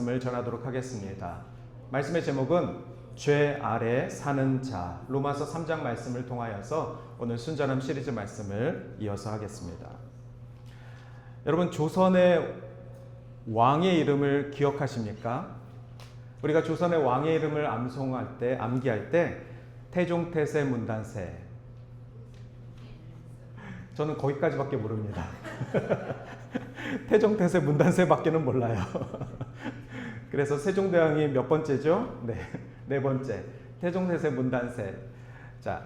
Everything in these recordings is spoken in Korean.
말씀을 전하도록 하겠습니다. 말씀의 제목은 죄 아래 사는 자, 로마서 3장 말씀을 통하여서 오늘 순전함 시리즈 말씀을 이어서 하겠습니다. 여러분, 조선의 왕의 이름을 기억하십니까? 우리가 조선의 왕의 이름을 암기할 때 태종태세 문단세, 저는 거기까지밖에 모릅니다. 태종태세 문단세밖에는 몰라요. 그래서 세종대왕이 몇 번째죠? 네 번째. 태종태세 문단세. 자,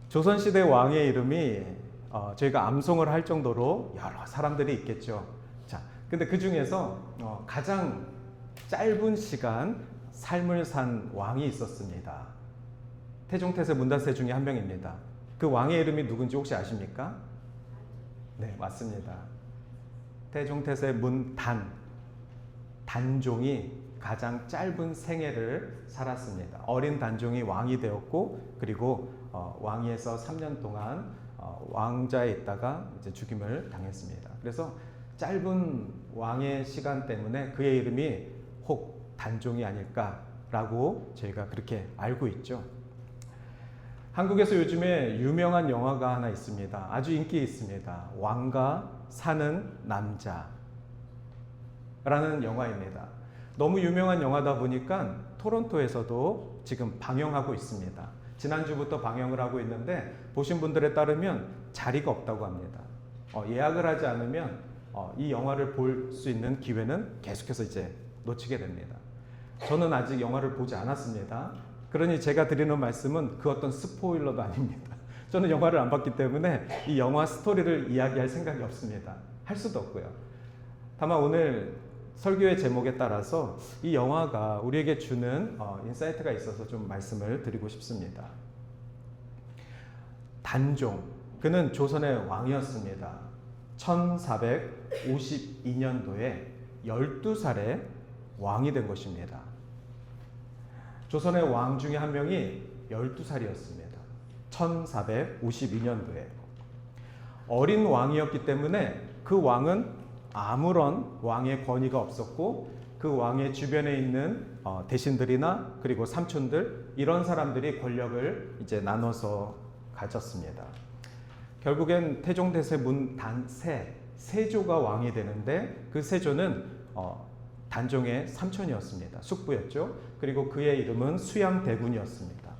조선시대 왕의 이름이 저희가 암송을 할 정도로 여러 사람들이 있겠죠. 자, 근데 그 중에서 가장 짧은 시간 삶을 산 왕이 있었습니다. 태종태세 문단세 중에 한 명입니다. 그 왕의 이름이 누군지 혹시 아십니까? 네, 맞습니다. 태종태세 단종이 가장 짧은 생애를 살았습니다. 어린 단종이 왕이 되었고, 그리고 왕위에서 3년 동안 왕자에 있다가 이제 죽임을 당했습니다. 그래서 짧은 왕의 시간 때문에 그의 이름이 혹 단종이 아닐까라고 저희가 그렇게 알고 있죠. 한국에서 요즘에 유명한 영화가 하나 있습니다. 아주 인기 있습니다. 왕과 사는 남자 라는 영화입니다. 너무 유명한 영화다 보니까 토론토에서도 지금 방영하고 있습니다. 지난주부터 방영을 하고 있는데 보신 분들에 따르면 자리가 없다고 합니다. 예약을 하지 않으면 이 영화를 볼 수 있는 기회는 계속해서 이제 놓치게 됩니다. 저는 아직 영화를 보지 않았습니다. 그러니 제가 드리는 말씀은 그 어떤 스포일러도 아닙니다. 저는 영화를 안 봤기 때문에 이 영화 스토리를 이야기할 생각이 없습니다. 할 수도 없고요. 다만 오늘 설교의 제목에 따라서 이 영화가 우리에게 주는 인사이트가 있어서 좀 말씀을 드리고 싶습니다. 단종, 그는 조선의 왕이었습니다. 1452년도에 12살에 왕이 된 것입니다. 조선의 왕 중에 한 명이 12살이었습니다. 1452년도에. 어린 왕이었기 때문에 그 왕은 아무런 왕의 권위가 없었고, 그 왕의 주변에 있는 대신들이나 그리고 삼촌들, 이런 사람들이 권력을 이제 나눠서 가졌습니다. 결국엔 태종태세 문단세, 세조가 왕이 되는데 그 세조는 단종의 삼촌이었습니다. 숙부였죠. 그리고 그의 이름은 수양대군이었습니다.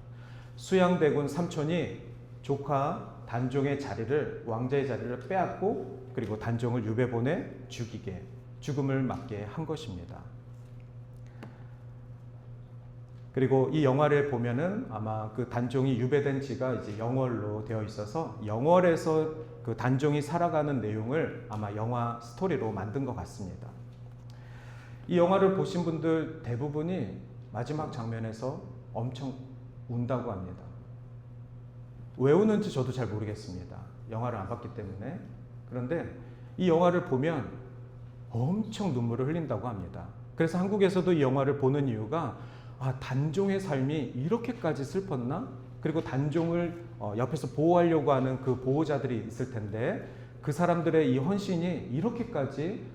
수양대군 삼촌이 조카 단종의 자리를, 왕자의 자리를 빼앗고, 그리고 단종을 유배 보내 죽음을 맞게 한 것입니다. 그리고 이 영화를 보면은 아마 그 단종이 유배된 지가 이제 영월로 되어 있어서 영월에서 그 단종이 살아가는 내용을 아마 영화 스토리로 만든 것 같습니다. 이 영화를 보신 분들 대부분이 마지막 장면에서 엄청 운다고 합니다. 왜 우는지 저도 잘 모르겠습니다. 영화를 안 봤기 때문에. 그런데 이 영화를 보면 엄청 눈물을 흘린다고 합니다. 그래서 한국에서도 이 영화를 보는 이유가 단종의 삶이 이렇게까지 슬펐나? 그리고 단종을 옆에서 보호하려고 하는 그 보호자들이 있을 텐데 그 사람들의 이 헌신이 이렇게까지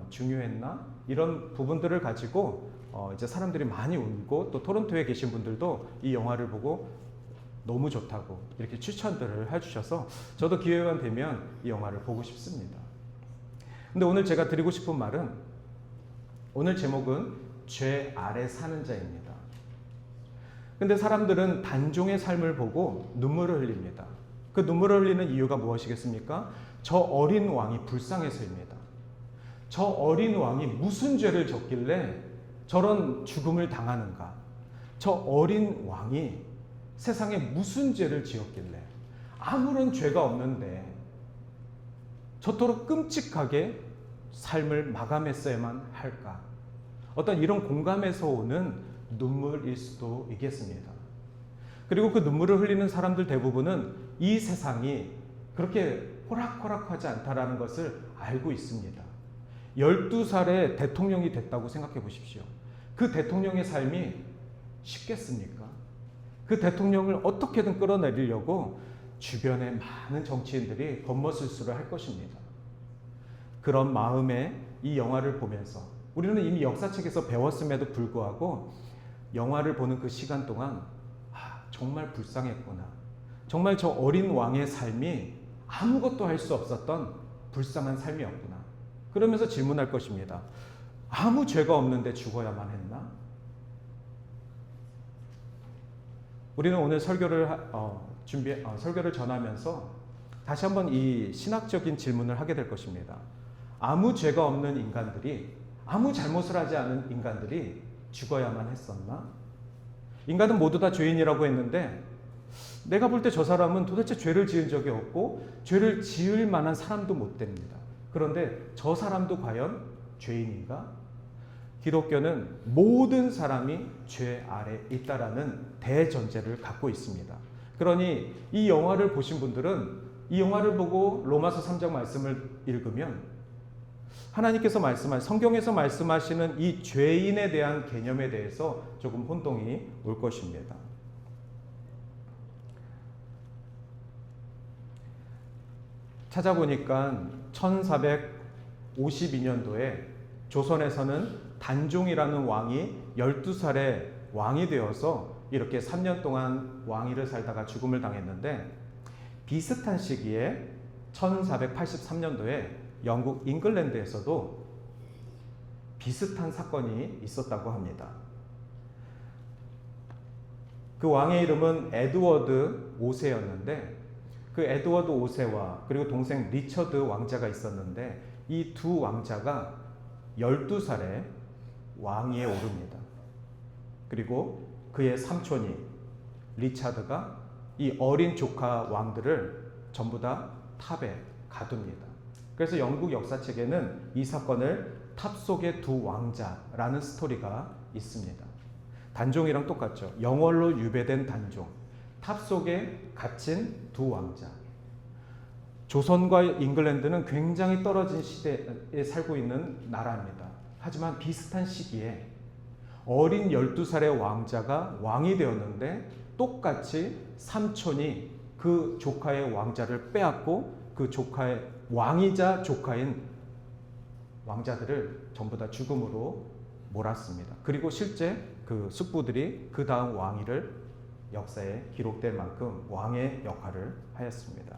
중요했나? 이런 부분들을 가지고 이제 사람들이 많이 울고, 또 토론토에 계신 분들도 이 영화를 보고 너무 좋다고 이렇게 추천들을 해주셔서 저도 기회가 되면 이 영화를 보고 싶습니다. 근데 오늘 제가 드리고 싶은 말은, 오늘 제목은 죄 아래 사는 자입니다. 근데 사람들은 단종의 삶을 보고 눈물을 흘립니다. 그 눈물을 흘리는 이유가 무엇이겠습니까? 저 어린 왕이 불쌍해서입니다. 저 어린 왕이 무슨 죄를 졌길래 저런 죽음을 당하는가? 저 어린 왕이 세상에 무슨 죄를 지었길래, 아무런 죄가 없는데 저토록 끔찍하게 삶을 마감했어야만 할까? 어떤 이런 공감에서 오는 눈물일 수도 있겠습니다. 그리고 그 눈물을 흘리는 사람들 대부분은 이 세상이 그렇게 호락호락하지 않다라는 것을 알고 있습니다. 12살에 대통령이 됐다고 생각해 보십시오. 그 대통령의 삶이 쉽겠습니까? 그 대통령을 어떻게든 끌어내리려고 주변의 많은 정치인들이 겉멋술수를 할 것입니다. 그런 마음에 이 영화를 보면서 우리는 이미 역사책에서 배웠음에도 불구하고 영화를 보는 그 시간 동안 정말 불쌍했구나. 정말 저 어린 왕의 삶이 아무것도 할 수 없었던 불쌍한 삶이었구나. 그러면서 질문할 것입니다. 아무 죄가 없는데 죽어야만 했나? 우리는 오늘 설교를 전하면서 다시 한번 이 신학적인 질문을 하게 될 것입니다. 아무 죄가 없는 인간들이, 아무 잘못을 하지 않은 인간들이 죽어야만 했었나? 인간은 모두 다 죄인이라고 했는데 내가 볼 때 저 사람은 도대체 죄를 지은 적이 없고 죄를 지을 만한 사람도 못 됩니다. 그런데 저 사람도 과연 죄인인가? 기독교는 모든 사람이 죄 아래 있다라는 대전제를 갖고 있습니다. 그러니 이 영화를 보신 분들은 이 영화를 보고 로마서 3장 말씀을 읽으면 하나님께서 성경에서 말씀하시는 이 죄인에 대한 개념에 대해서 조금 혼동이 올 것입니다. 찾아보니까 1452년도에 조선에서는 단종이라는 왕이 12살에 왕이 되어서 이렇게 3년 동안 왕위를 살다가 죽음을 당했는데, 비슷한 시기에 1483년도에 영국 잉글랜드에서도 비슷한 사건이 있었다고 합니다. 그 왕의 이름은 에드워드 5세였는데 그 에드워드 5세와 그리고 동생 리처드 왕자가 있었는데 이 두 왕자가 12살에 왕위에 오릅니다. 그리고 그의 삼촌이 리차드가 이 어린 조카 왕들을 전부 다 탑에 가둡니다. 그래서 영국 역사책에는 이 사건을 탑 속의 두 왕자라는 스토리가 있습니다. 단종이랑 똑같죠. 영월로 유배된 단종, 탑 속에 갇힌 두 왕자. 조선과 잉글랜드는 굉장히 떨어진 시대에 살고 있는 나라입니다. 하지만 비슷한 시기에 어린 12살의 왕자가 왕이 되었는데 똑같이 삼촌이 그 조카의 왕자를 빼앗고 그 조카의 왕이자 조카인 왕자들을 전부 다 죽음으로 몰았습니다. 그리고 실제 그 숙부들이 그 다음 왕위를 역사에 기록될 만큼 왕의 역할을 하였습니다.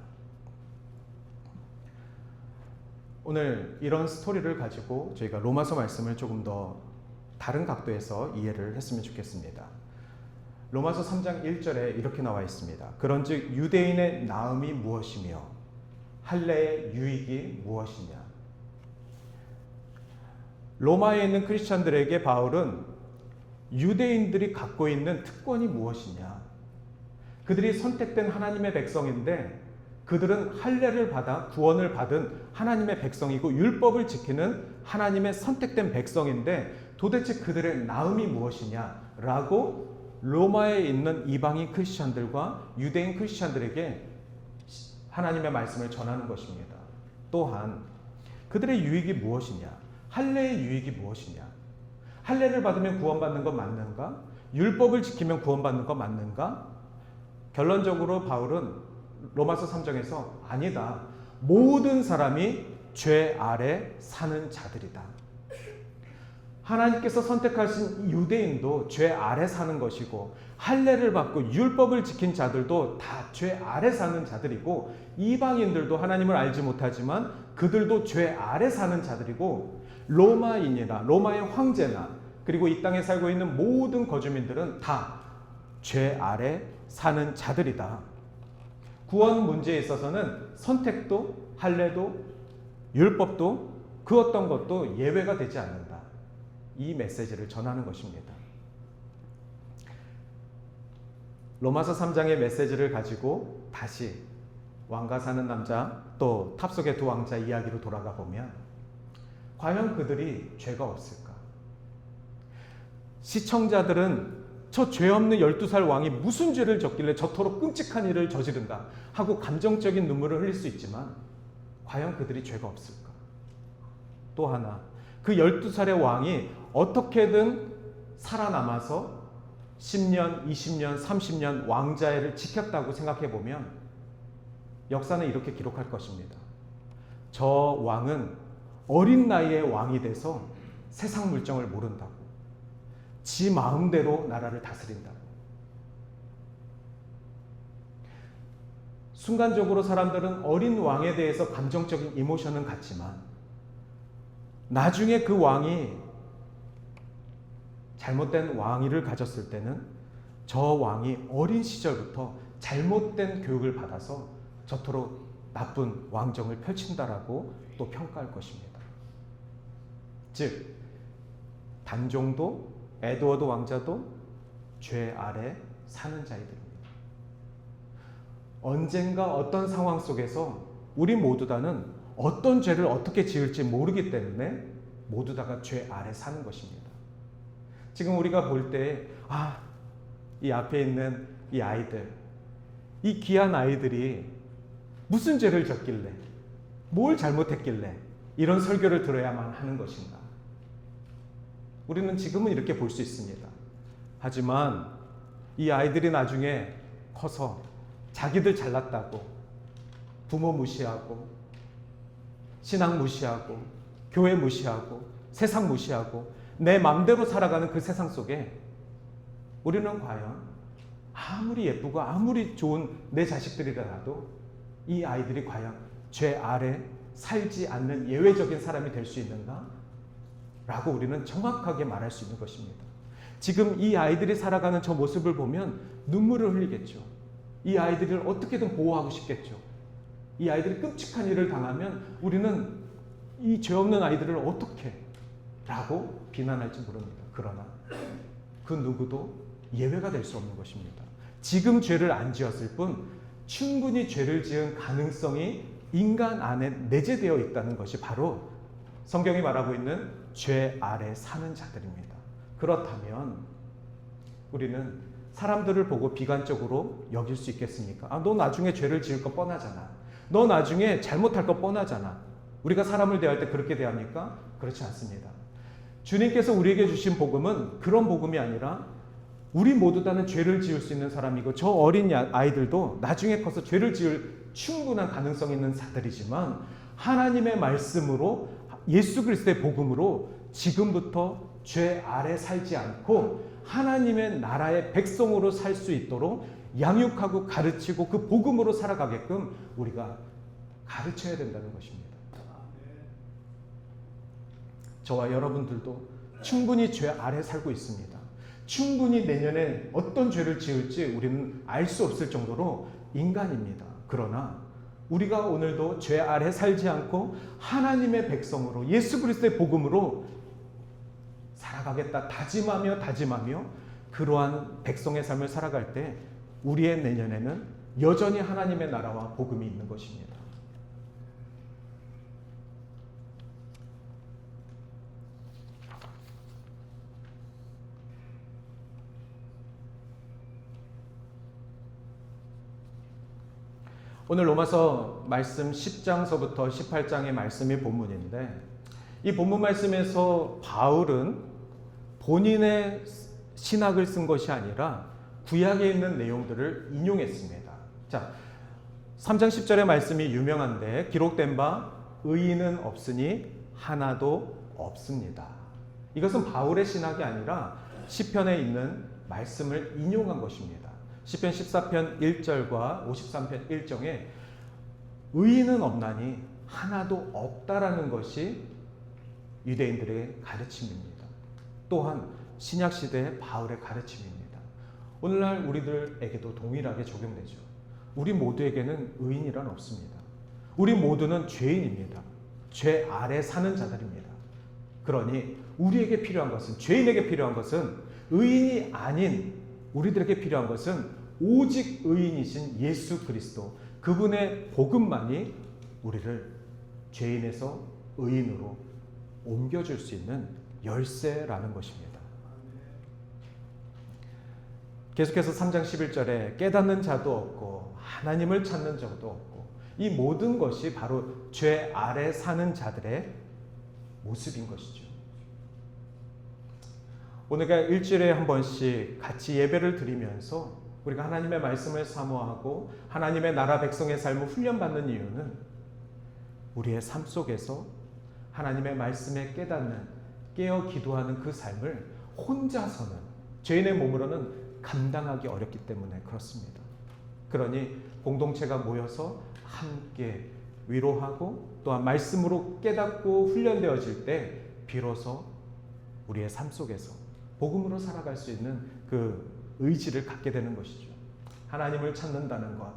오늘 이런 스토리를 가지고 저희가 로마서 말씀을 조금 더 다른 각도에서 이해를 했으면 좋겠습니다. 로마서 3장 1절에 이렇게 나와 있습니다. 그런즉 유대인의 나음이 무엇이며 할례의 유익이 무엇이냐. 로마에 있는 크리스찬들에게 바울은 유대인들이 갖고 있는 특권이 무엇이냐. 그들이 선택된 하나님의 백성인데 그들은 할례를 받아 구원을 받은 하나님의 백성이고 율법을 지키는 하나님의 선택된 백성인데 도대체 그들의 나음이 무엇이냐라고 로마에 있는 이방인 크리스찬들과 유대인 크리스찬들에게 하나님의 말씀을 전하는 것입니다. 또한 그들의 유익이 무엇이냐, 할례의 유익이 무엇이냐, 할례를 받으면 구원받는 것 맞는가, 율법을 지키면 구원받는 것 맞는가? 결론적으로 바울은 로마서 3장에서 아니다. 모든 사람이 죄 아래 사는 자들이다. 하나님께서 선택하신 유대인도 죄 아래 사는 것이고 할례를 받고 율법을 지킨 자들도 다 죄 아래 사는 자들이고 이방인들도 하나님을 알지 못하지만 그들도 죄 아래 사는 자들이고 로마인이나 로마의 황제나 그리고 이 땅에 살고 있는 모든 거주민들은 다 죄 아래 사는 자들이다. 구원 문제에 있어서는 선택도 할례도 율법도 그 어떤 것도 예외가 되지 않는다. 이 메시지를 전하는 것입니다. 로마서 3장의 메시지를 가지고 다시 왕과 사는 남자 또 탑 속의 두 왕자 이야기로 돌아가 보면 과연 그들이 죄가 없을까? 시청자들은 저 죄 없는 12살 왕이 무슨 죄를 졌길래 저토록 끔찍한 일을 저지른가 하고 감정적인 눈물을 흘릴 수 있지만 과연 그들이 죄가 없을까? 또 하나, 그 12살의 왕이 어떻게든 살아남아서 10년, 20년, 30년 왕자를 지켰다고 생각해 보면 역사는 이렇게 기록할 것입니다. 저 왕은 어린 나이에 왕이 돼서 세상 물정을 모른다고. 지 마음대로 나라를 다스린다고. 순간적으로 사람들은 어린 왕에 대해서 감정적인 이모션은 갖지만 나중에 그 왕이 잘못된 왕위를 가졌을 때는 저 왕이 어린 시절부터 잘못된 교육을 받아서 저토록 나쁜 왕정을 펼친다라고 또 평가할 것입니다. 즉 단종도 에드워드 왕자도 죄 아래 사는 자이들입니다. 언젠가 어떤 상황 속에서 우리 모두 다는 어떤 죄를 어떻게 지을지 모르기 때문에 모두 다가 죄 아래 사는 것입니다. 지금 우리가 볼 때 이 앞에 있는 이 아이들, 이 귀한 아이들이 무슨 죄를 졌길래, 뭘 잘못했길래 이런 설교를 들어야만 하는 것인가? 우리는 지금은 이렇게 볼 수 있습니다. 하지만 이 아이들이 나중에 커서 자기들 잘났다고 부모 무시하고 신앙 무시하고 교회 무시하고 세상 무시하고 내 맘대로 살아가는 그 세상 속에 우리는 과연 아무리 예쁘고 아무리 좋은 내 자식들이라도 이 아이들이 과연 죄 아래 살지 않는 예외적인 사람이 될 수 있는가? 라고 우리는 정확하게 말할 수 있는 것입니다. 지금 이 아이들이 살아가는 저 모습을 보면 눈물을 흘리겠죠. 이 아이들을 어떻게든 보호하고 싶겠죠. 이 아이들이 끔찍한 일을 당하면 우리는 이 죄 없는 아이들을 어떻게 라고 비난할지 모릅니다. 그러나 그 누구도 예외가 될 수 없는 것입니다. 지금 죄를 안 지었을 뿐 충분히 죄를 지은 가능성이 인간 안에 내재되어 있다는 것이 바로 성경이 말하고 있는 죄 아래 사는 자들입니다. 그렇다면 우리는 사람들을 보고 비관적으로 여길 수 있겠습니까? 너 나중에 죄를 지을 거 뻔하잖아. 너 나중에 잘못할 거 뻔하잖아. 우리가 사람을 대할 때 그렇게 대합니까? 그렇지 않습니다. 주님께서 우리에게 주신 복음은 그런 복음이 아니라 우리 모두 다는 죄를 지을 수 있는 사람이고 저 어린 아이들도 나중에 커서 죄를 지을 충분한 가능성이 있는 자들이지만 하나님의 말씀으로 예수 그리스도의 복음으로 지금부터 죄 아래 살지 않고 하나님의 나라의 백성으로 살 수 있도록 양육하고 가르치고 그 복음으로 살아가게끔 우리가 가르쳐야 된다는 것입니다. 저와 여러분들도 충분히 죄 아래 살고 있습니다. 충분히 내년에 어떤 죄를 지을지 우리는 알 수 없을 정도로 인간입니다. 그러나 우리가 오늘도 죄 아래 살지 않고 하나님의 백성으로 예수 그리스도의 복음으로 살아가겠다 다짐하며 그러한 백성의 삶을 살아갈 때 우리의 내년에는 여전히 하나님의 나라와 복음이 있는 것입니다. 오늘 로마서 말씀 10장서부터 18장의 말씀이 본문인데 이 본문 말씀에서 바울은 본인의 신학을 쓴 것이 아니라 구약에 있는 내용들을 인용했습니다. 자, 3장 10절의 말씀이 유명한데 기록된 바 의인은 없으니 하나도 없습니다. 이것은 바울의 신학이 아니라 시편에 있는 말씀을 인용한 것입니다. 시편 14편 1절과 53편 1절에 의인은 없나니 하나도 없다라는 것이 유대인들의 가르침입니다. 또한 신약시대의 바울의 가르침입니다. 오늘날 우리들에게도 동일하게 적용되죠. 우리 모두에게는 의인이란 없습니다. 우리 모두는 죄인입니다. 죄 아래 사는 자들입니다. 그러니 우리에게 필요한 것은, 죄인에게 필요한 것은 의인이 아닌 우리들에게 필요한 것은 오직 의인이신 예수 그리스도, 그분의 복음만이 우리를 죄인에서 의인으로 옮겨줄 수 있는 열쇠라는 것입니다. 계속해서 3장 11절에 깨닫는 자도 없고 하나님을 찾는 자도 없고 이 모든 것이 바로 죄 아래 사는 자들의 모습인 것이죠. 오늘가 일주일에 한 번씩 같이 예배를 드리면서 우리가 하나님의 말씀을 사모하고 하나님의 나라 백성의 삶을 훈련받는 이유는 우리의 삶 속에서 하나님의 말씀에 깨닫는 깨어 기도하는 그 삶을 혼자서는 죄인의 몸으로는 감당하기 어렵기 때문에 그렇습니다. 그러니 공동체가 모여서 함께 위로하고 또한 말씀으로 깨닫고 훈련되어질 때 비로소 우리의 삶 속에서 복음으로 살아갈 수 있는 그 의지를 갖게 되는 것이죠. 하나님을 찾는다는 것,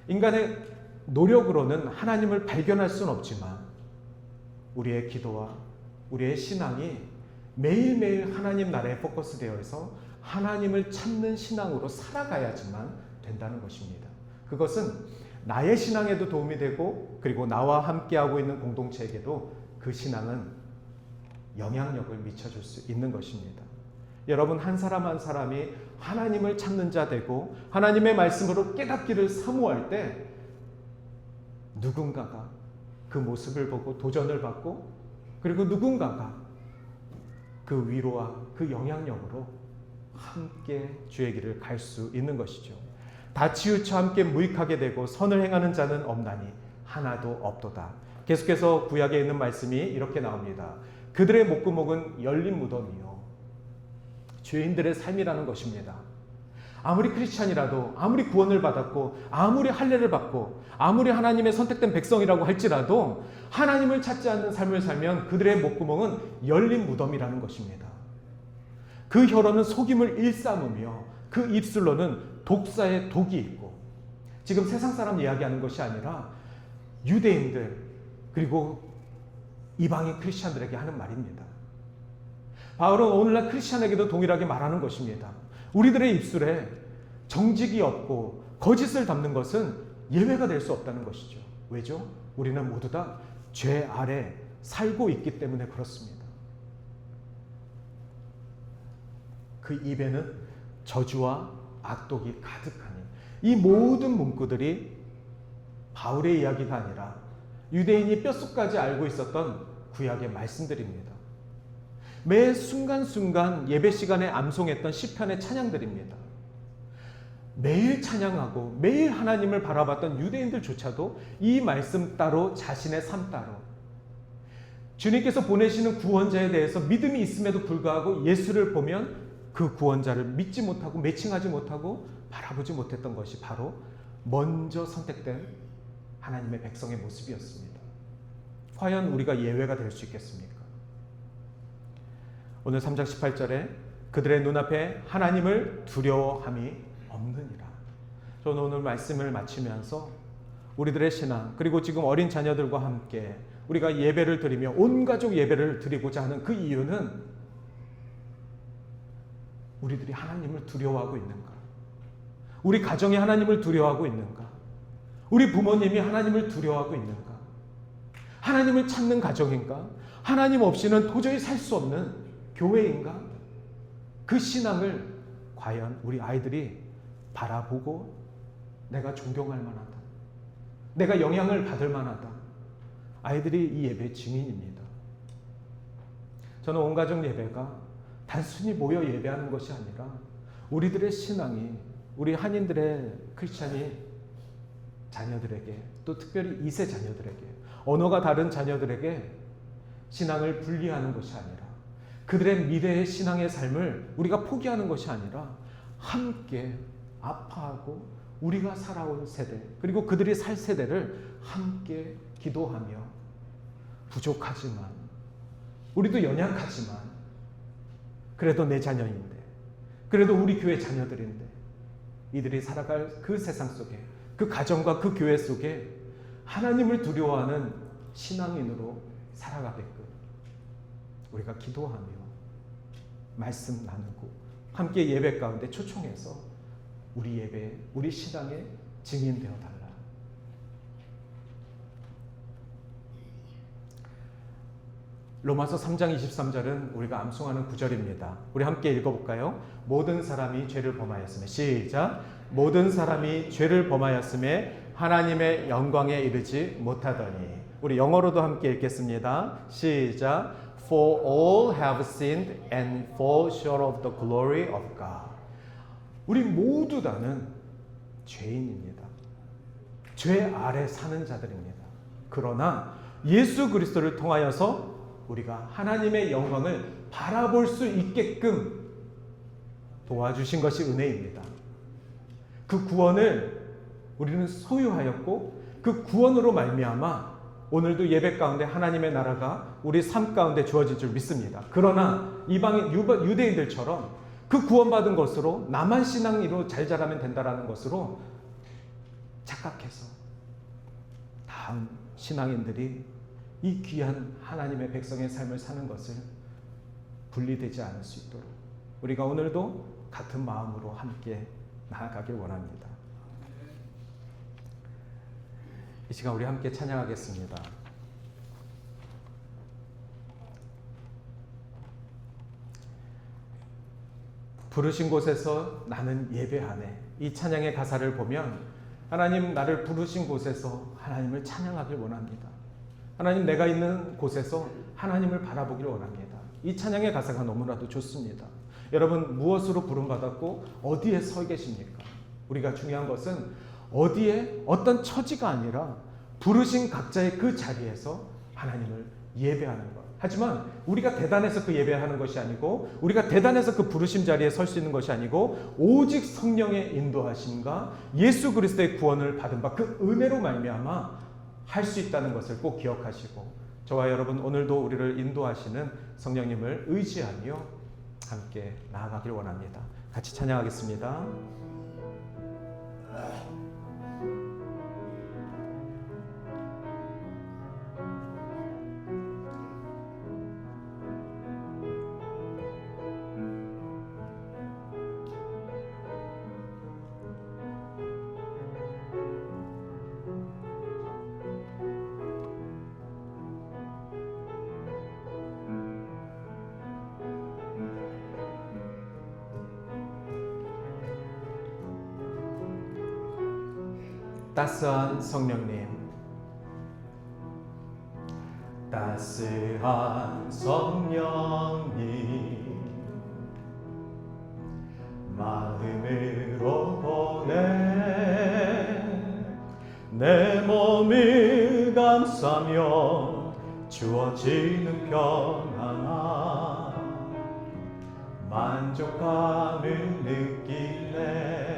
인간의 노력으로는 하나님을 발견할 수는 없지만 우리의 기도와 우리의 신앙이 매일매일 하나님 나라에 포커스되어 있어 하나님을 찾는 신앙으로 살아가야지만 된다는 것입니다. 그것은 나의 신앙에도 도움이 되고 그리고 나와 함께하고 있는 공동체에게도 그 신앙은 영향력을 미쳐줄 수 있는 것입니다. 여러분, 한 사람 한 사람이 하나님을 찾는 자 되고 하나님의 말씀으로 깨닫기를 사모할 때 누군가가 그 모습을 보고 도전을 받고 그리고 누군가가 그 위로와 그 영향력으로 함께 주의 길을 갈 수 있는 것이죠. 다 치우쳐 함께 무익하게 되고 선을 행하는 자는 없나니 하나도 없도다. 계속해서 구약에 있는 말씀이 이렇게 나옵니다. 그들의 목구멍은 열린 무덤이요 죄인들의 삶이라는 것입니다. 아무리 크리스찬이라도, 아무리 구원을 받았고 아무리 할례를 받고 아무리 하나님의 선택된 백성이라고 할지라도 하나님을 찾지 않는 삶을 살면 그들의 목구멍은 열린 무덤이라는 것입니다. 그 혀로는 속임을 일삼으며 그 입술로는 독사의 독이 있고, 지금 세상 사람 이야기하는 것이 아니라 유대인들 그리고 이방인 크리스찬들에게 하는 말입니다. 바울은 오늘날 크리스찬에게도 동일하게 말하는 것입니다. 우리들의 입술에 정직이 없고 거짓을 담는 것은 예외가 될 수 없다는 것이죠. 왜죠? 우리는 모두 다 죄 아래 살고 있기 때문에 그렇습니다. 그 입에는 저주와 악독이 가득하니, 이 모든 문구들이 바울의 이야기가 아니라 유대인이 뼛속까지 알고 있었던 구약의 말씀들입니다. 매 순간순간 예배 시간에 암송했던 시편의 찬양들입니다. 매일 찬양하고 매일 하나님을 바라봤던 유대인들조차도 이 말씀 따로 자신의 삶 따로 주님께서 보내시는 구원자에 대해서 믿음이 있음에도 불구하고 예수를 보면 그 구원자를 믿지 못하고 매칭하지 못하고 바라보지 못했던 것이 바로 먼저 선택된 하나님의 백성의 모습이었습니다. 과연 우리가 예외가 될 수 있겠습니까? 오늘 3장 18절에 그들의 눈앞에 하나님을 두려워함이 없느니라. 저는 오늘 말씀을 마치면서 우리들의 신앙 그리고 지금 어린 자녀들과 함께 우리가 예배를 드리며 온 가족 예배를 드리고자 하는 그 이유는 우리들이 하나님을 두려워하고 있는가? 우리 가정이 하나님을 두려워하고 있는가? 우리 부모님이 하나님을 두려워하고 있는가? 하나님을 찾는 가정인가? 하나님 없이는 도저히 살 수 없는 교회인가? 그 신앙을 과연 우리 아이들이 바라보고 내가 존경할 만하다, 내가 영향을 받을 만하다, 아이들이 이 예배의 증인입니다. 저는 온 가족 예배가 단순히 모여 예배하는 것이 아니라 우리들의 신앙이 우리 한인들의 크리스찬이 자녀들에게, 또 특별히 2세 자녀들에게, 언어가 다른 자녀들에게 신앙을 분리하는 것이 아니라 그들의 미래의 신앙의 삶을 우리가 포기하는 것이 아니라 함께 아파하고 우리가 살아온 세대 그리고 그들이 살 세대를 함께 기도하며 부족하지만 우리도 연약하지만 그래도 내 자녀인데, 그래도 우리 교회 자녀들인데 이들이 살아갈 그 세상 속에, 그 가정과 그 교회 속에 하나님을 두려워하는 신앙인으로 살아가게끔 우리가 기도하며 말씀 나누고 함께 예배 가운데 초청해서 우리 예배, 우리 신앙의 증인 되어달라. 로마서 3장 23절은 우리가 암송하는 구절입니다. 우리 함께 읽어볼까요? 모든 사람이 죄를 범하였음에, 시작. 모든 사람이 죄를 범하였음에 하나님의 영광에 이르지 못하더니. 우리 영어로도 함께 읽겠습니다. 시작. For all have sinned and fall short of the glory of God. 우리 모두 다는 죄인입니다. 죄 아래 사는 자들입니다. 그러나 예수 그리스도를 통하여서 우리가 하나님의 영광을 바라볼 수 있게끔 도와주신 것이 은혜입니다. 그 구원을 우리는 소유하였고 그 구원으로 말미암아 오늘도 예배 가운데 하나님의 나라가 우리 삶 가운데 주어질 줄 믿습니다. 그러나 이방인 유대인들처럼 그 구원받은 것으로 나만 신앙으로 잘 자라면 된다라는 것으로 착각해서 다음 신앙인들이 이 귀한 하나님의 백성의 삶을 사는 것을 분리되지 않을 수 있도록 우리가 오늘도 같은 마음으로 함께 나아가길 원합니다. 이 시간 우리 함께 찬양하겠습니다. 부르신 곳에서 나는 예배하네. 이 찬양의 가사를 보면 하나님 나를 부르신 곳에서 하나님을 찬양하길 원합니다. 하나님 내가 있는 곳에서 하나님을 바라보길 원합니다. 이 찬양의 가사가 너무나도 좋습니다. 여러분 무엇으로 부름받았고 어디에 서 계십니까? 우리가 중요한 것은 어디에 어떤 처지가 아니라 부르신 각자의 그 자리에서 하나님을 예배하는 것. 하지만 우리가 대단해서 그 예배하는 것이 아니고 우리가 대단해서 그 부르심 자리에 설 수 있는 것이 아니고 오직 성령의 인도하심과 예수 그리스도의 구원을 받은 바 그 은혜로 말미암아 할 수 있다는 것을 꼭 기억하시고 저와 여러분 오늘도 우리를 인도하시는 성령님을 의지하며 함께 나아가길 원합니다. 같이 찬양하겠습니다. 따스한 성령님, 따스한 성령님, 마음으로 보내 내 몸을 감싸며 주어지는 평안함 만족감을 느끼네.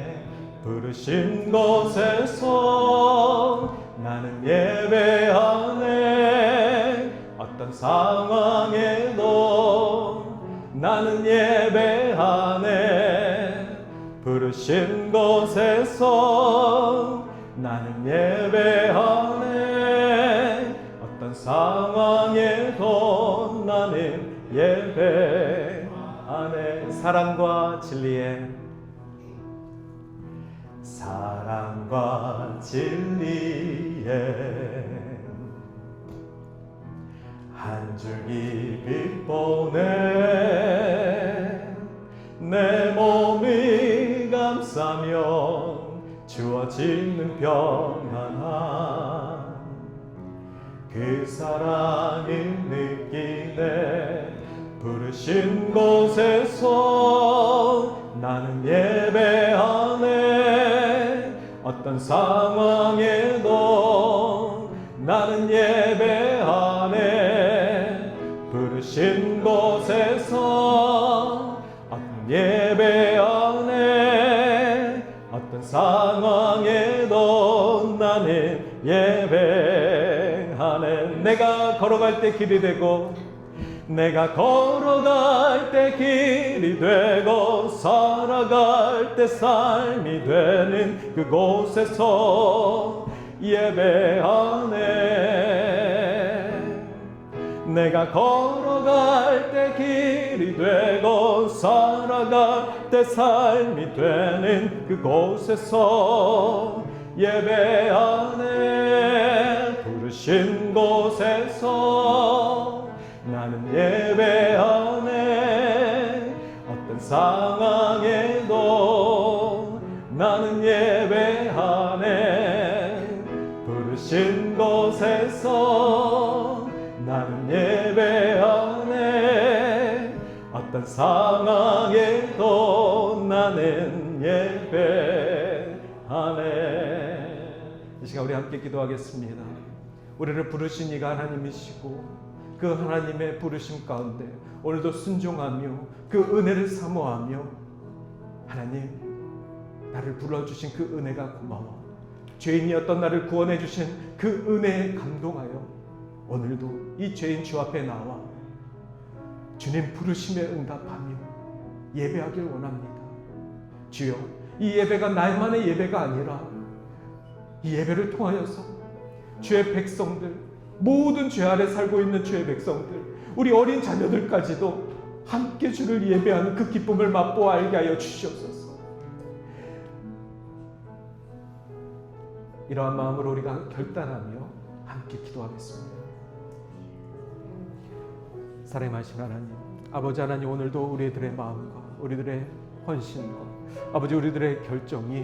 부르신 곳에서 나는 예배하네. 어떤 상황에도 나는 예배하네. 부르신 곳에서 나는 예배하네. 어떤 상황에도 나는 예배하네. 사랑과 진리에 한 줄기 빛 보내 내 몸을 감싸며 주어지는 평안함 그 사랑을 느끼네. 부르신 곳에서 나는 예배하네. 어떤 상황에도 나는 예배하네. 부르신 곳에서 예배하네. 어떤 상황에도 나는 예배하네. 내가 걸어갈 때 길이 되고 내가 걸어갈 때 길이 되고 살아갈 때 삶이 되는 그곳에서 예배하네. 내가 걸어갈 때 길이 되고 살아갈 때 삶이 되는 그곳에서 예배하네. 부르신 곳에서 나는 예배하네. 어떤 상황에도 나는 예배하네. 부르신 곳에서 나는 예배하네. 어떤 상황에도 나는 예배하네. 이 시간 우리 함께 기도하겠습니다. 우리를 부르신 이가 하나님이시고 그 하나님의 부르심 가운데 오늘도 순종하며 그 은혜를 사모하며 하나님 나를 불러주신 그 은혜가 고마워. 죄인이었던 나를 구원해 주신 그 은혜에 감동하여 오늘도 이 죄인 주 앞에 나와 주님 부르심에 응답하며 예배하길 원합니다. 주여, 이 예배가 나만의 예배가 아니라 이 예배를 통하여서 주의 백성들, 모든 죄 아래 살고 있는 주의 백성들, 우리 어린 자녀들까지도 함께 주를 예배하는 그 기쁨을 맛보아 알게 하여 주시옵소서. 이러한 마음으로 우리가 결단하며 함께 기도하겠습니다. 사랑하신 하나님, 아버지 하나님, 오늘도 우리들의 마음과 우리들의 헌신과 아버지 우리들의 결정이